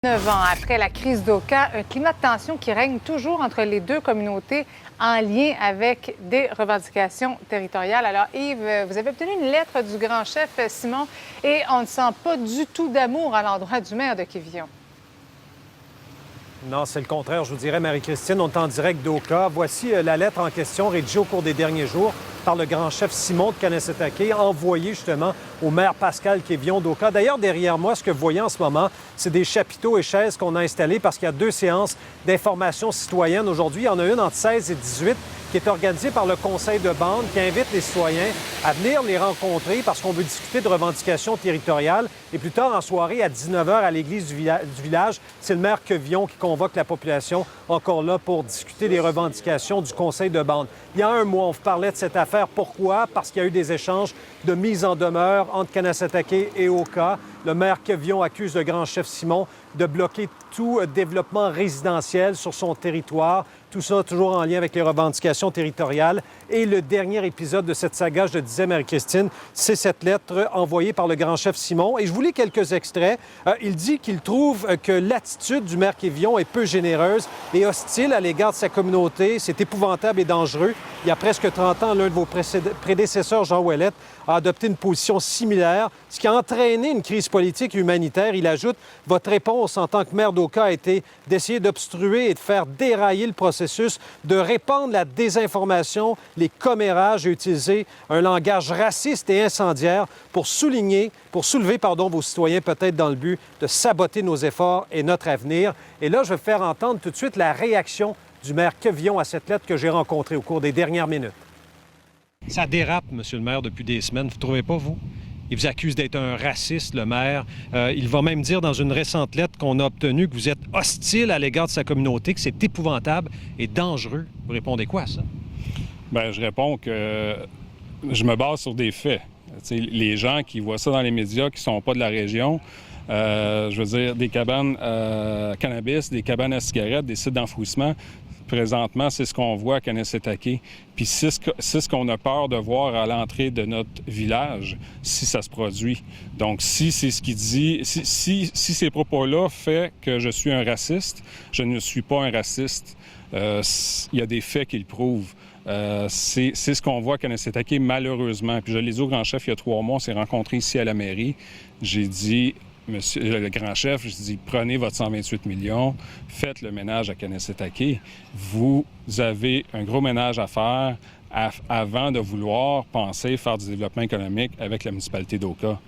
9 ans après la crise d'Oka, un climat de tension qui règne toujours entre les deux communautés en lien avec des revendications territoriales. Alors Yves, vous avez obtenu une lettre du grand chef Simon et on ne sent pas du tout d'amour à l'endroit du maire de Quévillon. Non, c'est le contraire, je vous dirais, Marie-Christine. On est en direct d'Oka. Voici la lettre en question rédigée au cours des derniers jours par le grand chef Simon de Kanessetake, envoyé justement au maire Pascal Quévillon d'Oka. D'ailleurs, derrière moi, ce que vous voyez en ce moment, c'est des chapiteaux et chaises qu'on a installés parce qu'il y a 2 séances d'information citoyenne. Aujourd'hui, il y en a une entre 16 et 18 qui est organisée par le conseil de bande qui invite les citoyens à venir les rencontrer parce qu'on veut discuter de revendications territoriales. Et plus tard en soirée, à 19h, à l'église du village, c'est le maire Quévillon qui convoque la population encore là pour discuter des revendications du conseil de bande. Il y a un mois, on vous parlait de cette affaire. Pourquoi? Parce qu'il y a eu des échanges de mise en demeure entre Kanessetake et Oka. Le maire Quévillon accuse le grand chef Simon de bloquer tout développement résidentiel sur son territoire. Tout ça toujours en lien avec les revendications territoriales. Et le dernier épisode de cette saga, je le disais, Marie-Christine, c'est cette lettre envoyée par le grand chef Simon. Et je vous lis quelques extraits. Il dit qu'il trouve que l'attitude du maire Quévillon est peu généreuse et hostile à l'égard de sa communauté. C'est épouvantable et dangereux. Il y a presque 30 ans, l'un de vos prédécesseurs, Jean Ouellette, a adopté une position similaire, ce qui a entraîné une crise politique et humanitaire. Il ajoute « Votre réponse en tant que maire d'Oka a été d'essayer d'obstruer et de faire dérailler le processus, de répandre la désinformation, les commérages et utiliser un langage raciste et incendiaire pour soulever vos citoyens peut-être dans le but de saboter nos efforts et notre avenir. » Et là, je vais faire entendre tout de suite la réaction du maire Quévillon à cette lettre que j'ai rencontrée au cours des dernières minutes. Ça dérape, monsieur le maire, depuis des semaines. Vous ne trouvez pas, vous? Il vous accuse d'être un raciste, le maire. Il va même dire dans une récente lettre qu'on a obtenue que vous êtes hostile à l'égard de sa communauté, que c'est épouvantable et dangereux. Vous répondez quoi à ça? Bien, je réponds que je me base sur des faits. T'sais, les gens qui voient ça dans les médias, qui ne sont pas de la région, je veux dire, des cabanes cannabis, des cabanes à cigarettes, des sites d'enfouissement. Présentement, c'est ce qu'on voit à Kanessetake. Puis c'est ce qu'on a peur de voir à l'entrée de notre village si ça se produit. Donc, si c'est ce qu'il dit, si ces propos-là font que je suis un raciste, je ne suis pas un raciste. Il y a des faits qui le prouvent. C'est ce qu'on voit à Kanessetake, malheureusement. Puis je l'ai dit au grand chef il y a 3 mois, on s'est rencontrés ici à la mairie. J'ai dit... Monsieur le grand chef, je dis, prenez votre 128 millions, faites le ménage à Kanessetake. Vous avez un gros ménage à faire avant de vouloir penser faire du développement économique avec la municipalité d'Oka.